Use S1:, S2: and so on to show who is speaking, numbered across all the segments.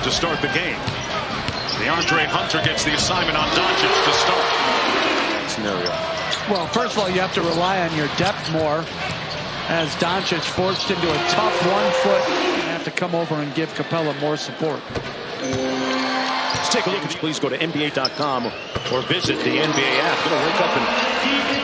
S1: to start the game. DeAndre Hunter gets the assignment on Doncic to start. Scenario.
S2: Well, first of all, you have to rely on your depth more, as Doncic forced into a tough 1 foot. You have to come over and give Capella more support.
S1: Let's take a look. Please go to NBA.com or visit the NBA app. Gonna wake up and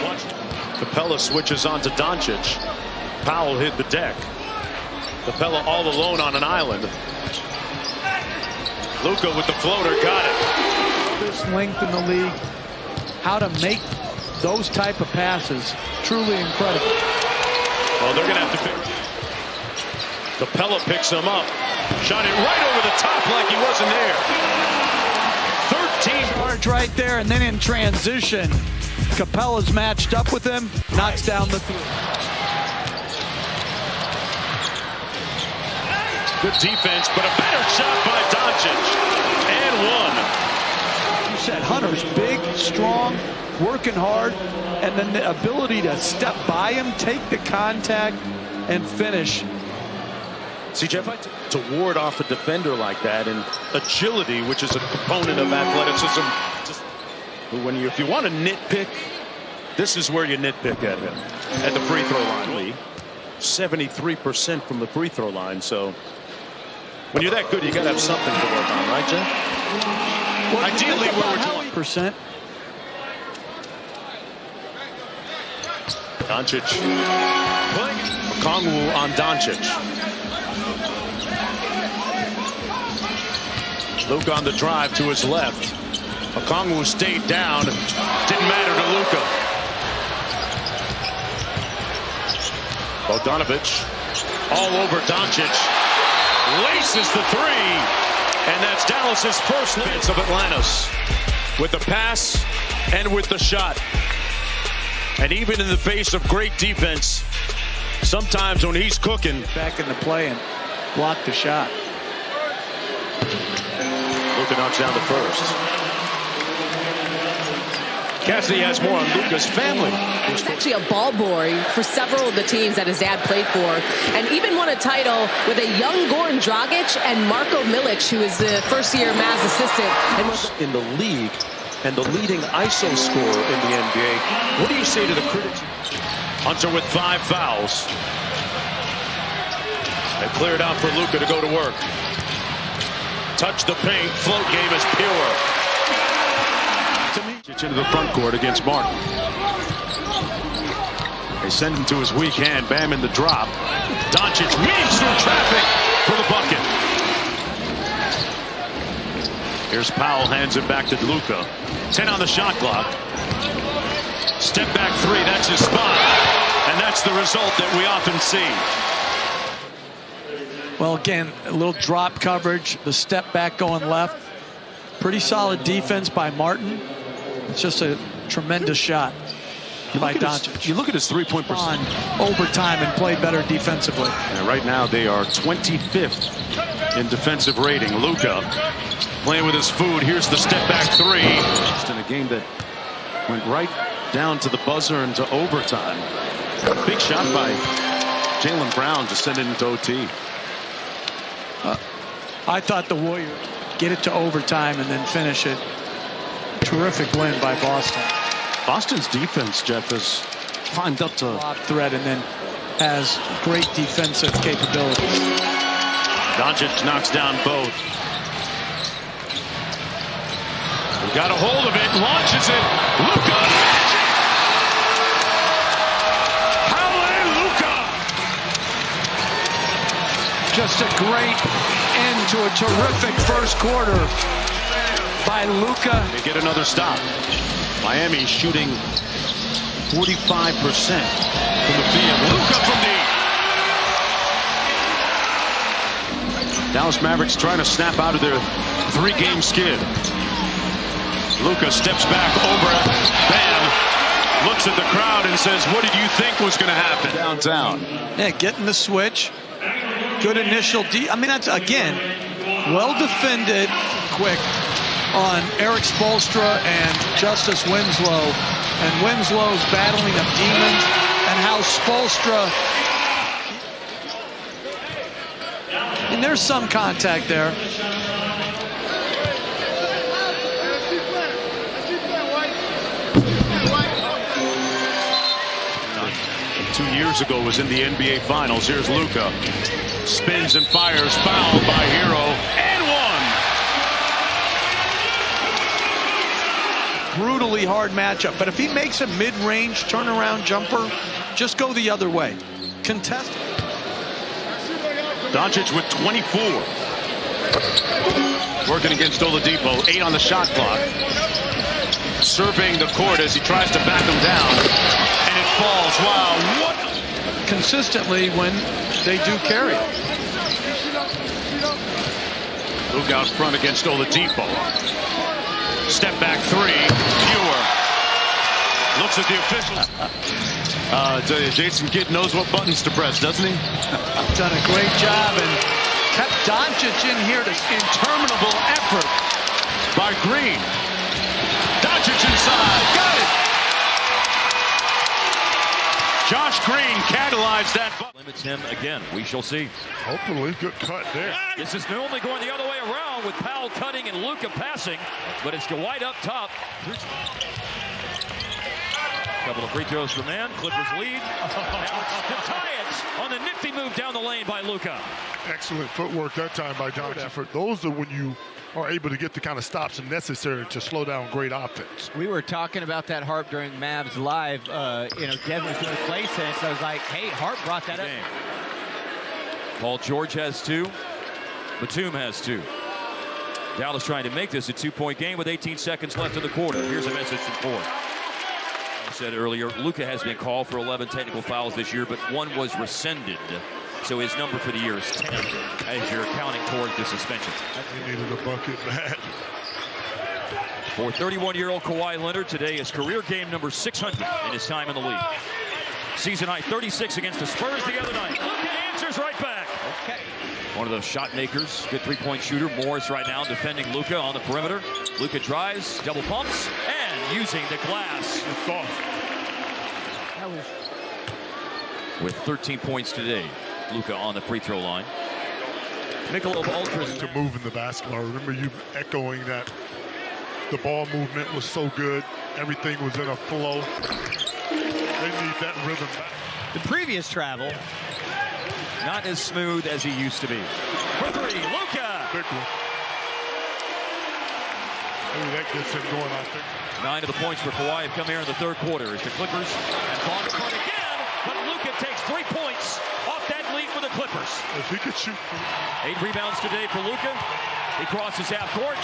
S1: watch. Capella switches on to Doncic. Powell hit the deck. Capella all alone on an island. Luka with the floater, got it.
S2: This length in the league, how to make those type of passes, truly incredible.
S1: Well, they're going to have to figure. Capella picks him up. Shot it right over the top like he wasn't there. 13
S2: yards right there, and then in transition, Capella's matched up with him, knocks down the three.
S1: Good defense, but a better shot by Doncic. And one.
S2: You said Hunter's big, strong, working hard, and then the ability to step by him, take the contact, and finish.
S1: See, Jeff, to ward off a defender like that, and agility, which is a component of athleticism. If you want to nitpick, this is where you nitpick at him. At the free throw line. 73% from the free throw line, so when you're that good, you got to have something to work on, right, Jeff? Well, ideally, we're
S2: 20%.
S1: Doncic. Okongwu on Doncic. Luka on the drive to his left. Okongwu stayed down. Didn't matter to Luka. Bogdanovic all over Doncic. Laces the three. And that's Dallas's first chance of Atlantis. With the pass and with the shot. And even in the face of great defense, sometimes when he's cooking.
S2: Back in the play and block the shot.
S1: Luka knocks down the first. Cassidy has more on Luka's family.
S3: He's actually a ball boy for several of the teams that his dad played for, and even won a title with a young Goran Dragic and Marko Milic, who is the first-year Mavs assistant. And was
S1: in the league and the leading ISO scorer in the NBA. What do you say to the critics? Hunter with 5 fouls. They cleared out for Luka to go to work. Touch the paint. Float game is pure. Into the front court against Martin. They send him to his weak hand. Bam in the drop. Doncic weaves through traffic for the bucket. Here's Powell, hands it back to Luka. 10 on the shot clock. Step back 3, that's his spot. And that's the result that we often see.
S2: Well, again, a little drop coverage, the step back going left. Pretty solid defense by Martin. It's just a tremendous shot by Doncic.
S1: You look at his three-point percentage.
S2: Overtime and play better defensively.
S1: And right now they are 25th in defensive rating. Luka playing with his food. Here's the step back 3. Just in a game that went right down to the buzzer and to overtime. A big shot by Jaylen Brown to send it into OT.
S2: I thought the Warriors get it to overtime and then finish it. Terrific win by Boston.
S1: Boston's defense, Jeff, has climbed up to
S2: threat and then has great defensive capabilities.
S1: Doncic knocks down both. He got a hold of it, launches it. Luka magic! Hallelujah!
S2: Just a great end to a terrific first quarter by Luka.
S1: They get another stop. Miami shooting 45% from the field. Luka from deep. Dallas Mavericks trying to snap out of their 3-game skid. Luka steps back over it. Bam. Looks at the crowd and says, what did you think was going to happen? Downtown.
S2: Yeah, getting the switch. Good initial I mean, that's, again, well defended, quick on Eric Spoelstra and Justice Winslow. And Winslow's battling of demons, and how Spoelstra, and there's some contact there.
S1: 2 years ago was in the NBA Finals. Here's Luka. Spins and fires, fouled by Hero, and one.
S2: Brutally hard matchup, but if he makes a mid-range turnaround jumper, just go the other way. Contest.
S1: Doncic with 24. Working against Oladipo, 8 on the shot clock. Surveying the court as he tries to back him down, and it falls. Wow, what?
S2: Consistently when they do carry.
S1: Luke out front against Oladipo. Step back three, fewer. Looks at the officials. I tell you, Jason Kidd knows what buttons to press, doesn't he?
S2: Done a great job and kept Doncic in here to interminable effort
S1: by Green. Doncic inside, got it. Josh Green catalyzed that.
S4: Limits him again. We shall see.
S5: Hopefully, good cut there.
S4: This is normally going the other way around with Powell cutting and Luka passing, but it's Dwight up top. Couple of free throws for man. Clippers lead. To tie it on the nifty move down the lane by Luka.
S5: Excellent footwork that time by Doncic. For those are when you are able to get the kind of stops necessary to slow down great offense.
S6: We were talking about that Harp during Mavs Live. Devin was doing play sense. I was like, hey, Harp brought that up.
S4: Paul George has 2. Batum has 2. Dallas trying to make this a 2-point game with 18 seconds left in the quarter. Here's a message from Ford. I said earlier, Luka has been called for 11 technical fouls this year, but 1 was rescinded. So his number for the year is 10 as you're counting towards the suspension.
S5: He needed a bucket bad.
S4: For 31-year-old Kawhi Leonard, today is career game number 600 in his time in the league. Season high 36 against the Spurs the other night. Luka answers right back. Okay. One of those shot makers, good three-point shooter. Morris right now defending Luka on the perimeter. Luka drives, double pumps, and using the glass. With 13 points today, Luka on the free throw line. Michelob Ultras
S5: to move in the basketball. I remember you echoing that the ball movement was so good. Everything was in a flow. They need that rhythm back.
S6: The previous travel.
S4: Not as smooth as he used to be. For 3, Luka.
S5: Big one. Maybe that gets him going, I think.
S4: 9 of the points for Kawhi have come here in the third quarter as the Clippers have gone to front again, but Luka takes 3 points off that lead for the Clippers.
S5: If he could shoot.
S4: 8 rebounds today for Luka. He crosses half court.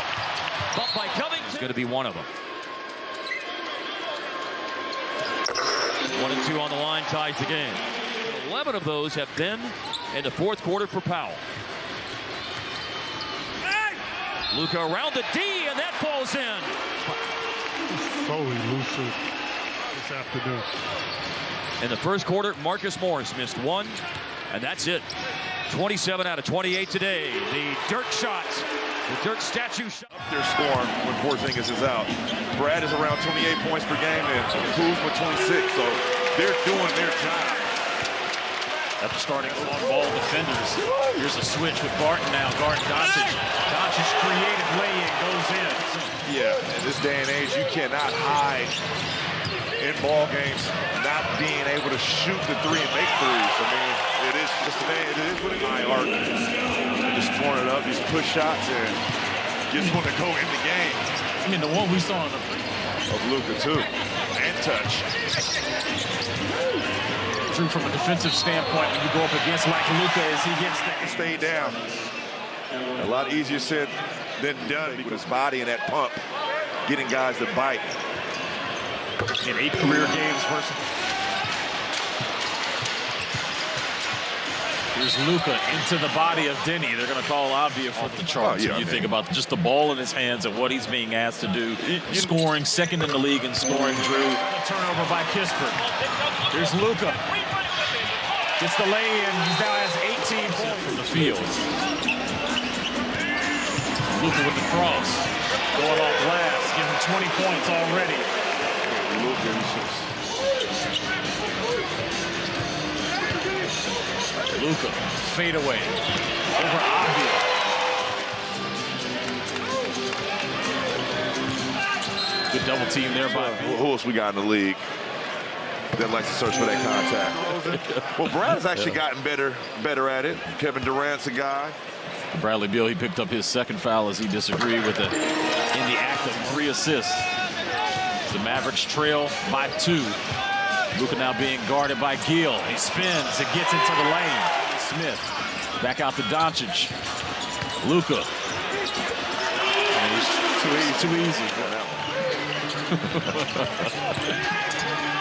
S4: Bumped by Covington. It's going to be one of them. 1 and 2 on the line ties the game. 11 of those have been in the fourth quarter for Powell. Luka around the D, and that falls in.
S5: So elusive this afternoon.
S4: In the first quarter, Marcus Morris missed 1, and that's it. 27 out of 28 today. The Dirk shot. The Dirk statue shot.
S7: They're scoring when Porzingis is out. Brad is around 28 points per game, and Kuzma 26, so they're doing their job.
S8: After starting on-ball defenders, here's a switch with Barton now. Guarding Doncic. Doncic's creative lay-in goes in.
S7: Yeah, in this day and age, you cannot hide in ball games not being able to shoot the 3 and make threes. I mean, it is just today. It is what it is. High arc, just throwing it up, these push shots, and just want to go in the game.
S8: I mean, the one we saw in the
S7: of Luka too, and touch.
S8: True from a defensive standpoint when you go up against like Luka as he gets that.
S7: Stay down. A lot easier said than done because his body and that pump, getting guys to bite.
S8: In 8 career games versus. Here's Luka into the body of Denny. They're going to call Avdia for the charts. You think about just the ball in his hands and what he's being asked to do. Scoring second in the league and scoring Drew. Turnover by Kispert. Here's Luka. Gets the lay-in. He now has 18 points from the field. Luka with the cross. Going off glass. Giving 20 points already. Luka, fade away over Avdia. Good double team there by
S7: who else we got in the league? that likes to search for that contact. Well, Brad's actually gotten better at it. Kevin Durant's a guy.
S8: Bradley Beal, he picked up his second foul as he disagreed with it in the act of 3 assists. The Mavericks trail by 2. Luka now being guarded by Gill. He spins and gets into the lane. Smith back out to Doncic. Luka. Too easy.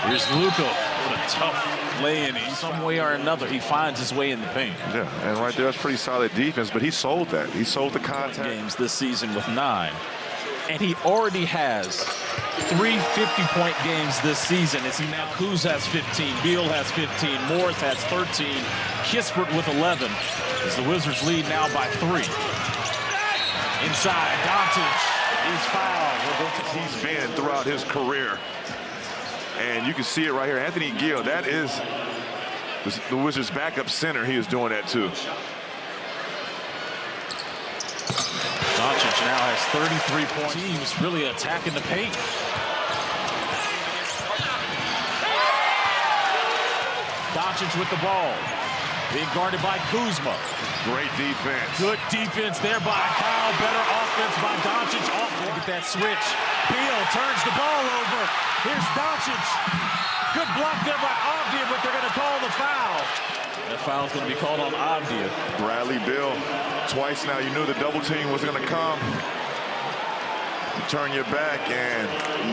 S8: Here's Luka. What a tough lay-in. Some way or another, he finds his way in the paint.
S7: Yeah, and right there, that's pretty solid defense, but he sold that. He sold the contact.
S8: Games this season with 9. And he already has 3 50-point games this season. As he now, Kuz has 15, Beal has 15, Morris has 13, Kispert with 11. As the Wizards lead now by 3. Inside, Doncic. He's fouled.
S7: He's been throughout his career. And you can see it right here. Anthony Gill, that is the Wizards' backup center. He is doing that too.
S8: Doncic now has 33 points. Teams really attacking the paint. Doncic with the ball. Being guarded by Kuzma.
S7: Great defense.
S8: Good defense there by Kyle. Better offense by Doncic. Look at that switch. Beal turns the ball over. Here's Doncic. Good block there by Avdia, but they're going to call the foul. That foul's going to be called on Avdia.
S7: Bradley Beal, twice now. You knew the double team was going to come. You turn your back, and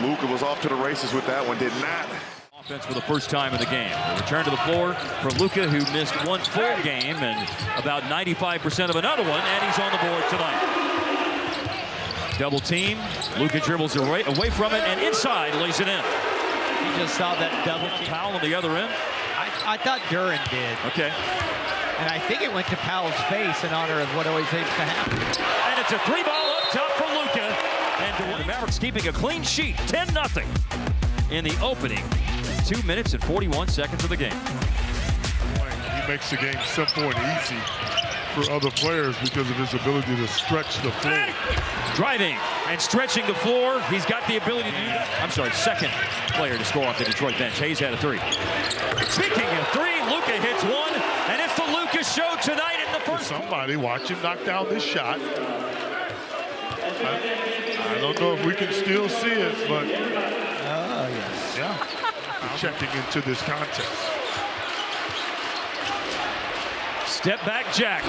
S7: Luka was off to the races with that one. Did not.
S4: Offense for the first time in the game. A return to the floor for Luka, who missed 1 full game and about 95% of another one, and he's on the board tonight. Double team. Luka dribbles away from it and inside lays it in.
S6: You just saw that double team.
S4: Powell on the other end.
S6: I thought Duran did.
S4: Okay.
S6: And I think it went to Powell's face in honor of what always seems to happen.
S4: And it's a 3-ball up top for Luka. And the Mavericks keeping a clean sheet, 10-0 in the opening 2 minutes and 41 seconds of the game.
S5: He makes the game simple and easy for other players because of his ability to stretch the floor.
S4: Driving and stretching the floor. He's got the ability to do that. I'm sorry, second player to score off the Detroit bench. Hayes had a 3. Speaking of 3, Luka hits 1, and it's the Luka show tonight in the first.
S5: Somebody watch him knock down this shot. I don't know if we can still see it, but
S6: yes.
S5: yeah, checking into this contest.
S4: Step back Jack,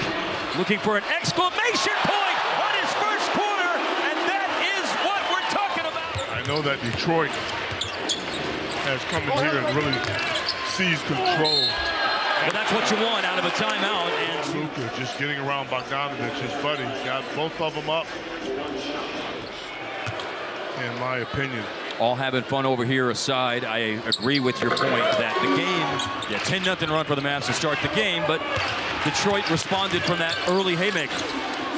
S4: looking for an exclamation point on his first quarter, and that is what we're talking about.
S5: I know that Detroit has come in here and really seized control.
S4: But that's what you want out of a timeout. And
S5: Luka just getting around Bogdanovic, his buddy. He's got both of them up, in my opinion.
S4: All having fun over here aside, I agree with your point that the game, 10-0 run for the Mavs to start the game, but Detroit responded from that early haymaker.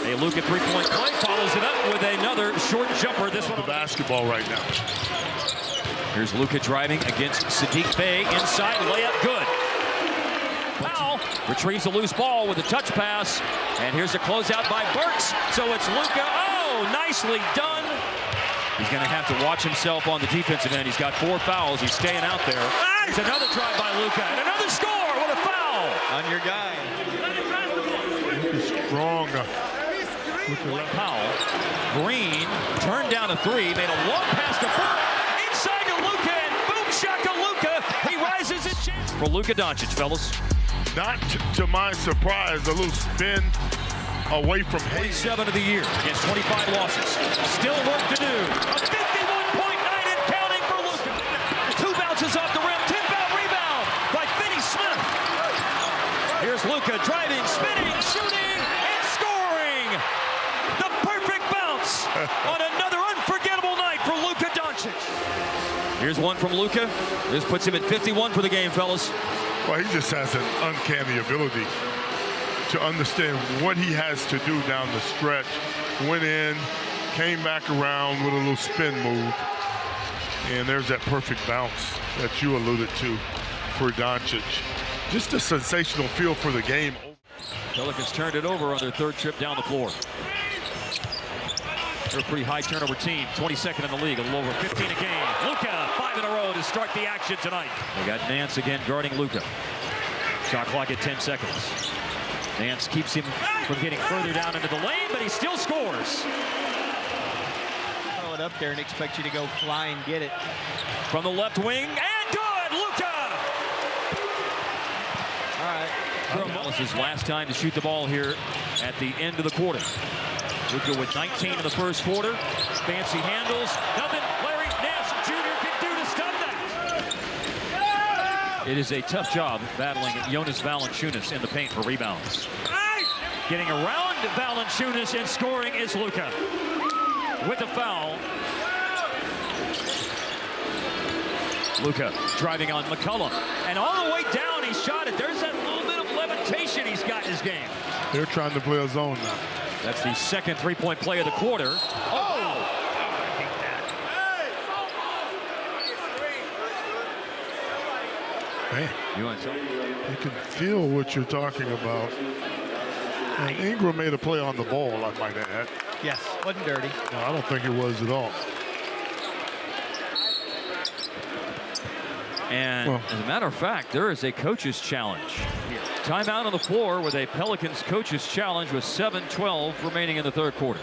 S4: A Luka 3-point play follows it up with another short jumper. This one
S5: The basketball right now.
S4: Here's Luka driving against Sadiq Bey. Inside, layup good. Powell retrieves a loose ball with a touch pass. And here's a closeout by Burks. So it's Luka. Oh, nicely done. He's going to have to watch himself on the defensive end. He's got 4 fouls. He's staying out there. There's another drive by Luka. And another score with a foul.
S6: On your guy.
S5: Luka's strong.
S4: Powell. Green turned down a 3. Made a long pass to Burke. Inside to Luka. And boom, shaka Luka. He rises and chances. For Luka Doncic, fellas.
S5: Not to my surprise, a little spin away from Hayes.
S4: 47 of the year against 25 losses. Still work to do. A 51-point night and counting for Luka. 2 bounces off the rim. 10-foul rebound by Finney Smith. Here's Luka driving, spinning, shooting, and scoring. The perfect bounce on another unforgettable night for Luka Doncic. Here's one from Luka. This puts him at 51 for the game, fellas.
S5: Well, he just has an uncanny ability to understand what he has to do down the stretch. Went in, came back around with a little spin move. And there's that perfect bounce that you alluded to for Doncic. Just a sensational feel for the game.
S4: Pelicans turned it over on their 3rd trip down the floor. They're a pretty high turnover team, 22nd in the league, a little over 15 a game. Luka, 5 in a row to start the action tonight. They got Nance again guarding Luka. Shot clock at 10 seconds. Nance keeps him from getting further down into the lane, but he still scores.
S6: Throw it up there and expect you to go fly and get it.
S4: From the left wing, and good! Luka!
S6: All right.
S4: Dallas's last time to shoot the ball here at the end of the quarter. Luka with 19 in the first quarter. Fancy handles. Nothing Larry Nance Jr. can do to stop that. It is a tough job battling Jonas Valanciunas in the paint for rebounds. Getting around Valanciunas and scoring is Luka. With the foul. Luka driving on McCollum. And all the way down, he shot it. There's that little bit of levitation he's got in his game.
S5: They're trying to play a zone now.
S4: That's the second three-point play of the quarter. Oh!
S5: Man,
S4: You want something?
S5: you can feel what you're talking about. And Ingram made a play on the ball, I might add.
S6: Yes, wasn't dirty.
S5: No, I don't think it was at all.
S4: And as a matter of fact, there is a coach's challenge here. Timeout on the floor with a Pelicans coach's challenge with 7:12 remaining in the third quarter.